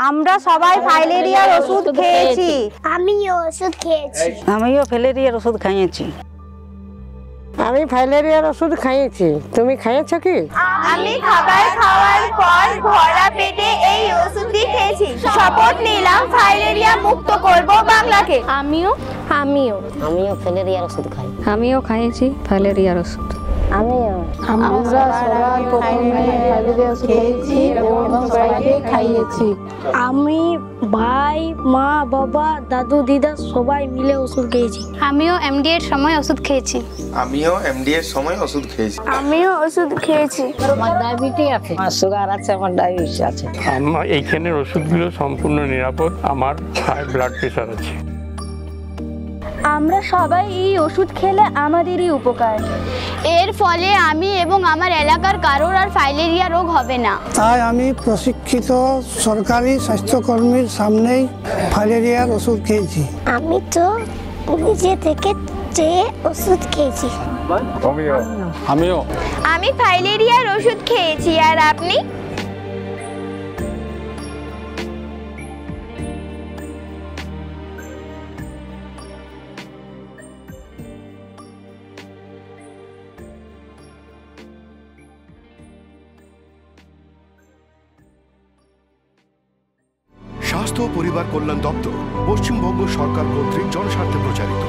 আমরা সবাই ফাইলেরিয়ার ওষুধ খেয়েছি। আমিও ওষুধ খেয়েছি। আমিও ফাইলেরিয়ার ওষুধ খাইয়েছি। আমি ফাইলেরিয়ার ওষুধ খাইয়েছি। তুমি খাইয়েছো কি? আমি খাবার খাওয়ার পর ভরা পেটে এই ওষুধটি খেয়েছি। শপথ নিলাম ফাইলেরিয়া মুক্ত করব বাংলাকে। আমিও ফাইলেরিয়ার ওষুধ খাই। আমিও খাইয়েছি ফাইলেরিয়ার ওষুধ। আমরা সবাই প্রথমে ফাইলেরিয়ার ওষুধ খেয়েছি এবং সবাইকে খাইয়েছি। আমি ভাই মা বাবা দাদু দিদা সবাই মিলে ওষুধ খেয়েছি। আমিও এমডি এর সময় ওষুধ খেয়েছি। আমিও এমডি এর সময় ওষুধ খেয়েছি। আমিও ওষুধ খেয়েছি। আমার ডায়াবেটিস আছে, আমার সুগার আছে, আমার ডায়াবেটিস আছে। আমার এইখানের ওষুধগুলো সম্পূর্ণ নিরাপদ। আমার হাই ব্লাড প্রেশার আছে। আমরা সবাই এই ওষুধ খেলে আমাদেরই উপকার। এর ফলে আমি এবং আমার এলাকার কারোর আর ফাইলেরিয়া রোগ হবে না। তাই আমি প্রশিক্ষিত সরকারি স্বাস্থ্যকর্মীর সামনেই ফাইলেরিয়ার ওষুধ খেয়েছি। আমি তো নিজে থেকে ওষুধ খেয়েছি। আমি ফাইলেরিয়ার ওষুধ খেয়েছি। আর আপনি? স্বাস্থ্য ও পরিবার কল্যাণ দপ্তর, পশ্চিমবঙ্গ সরকার কর্তৃক জনস্বার্থে প্রচারিত।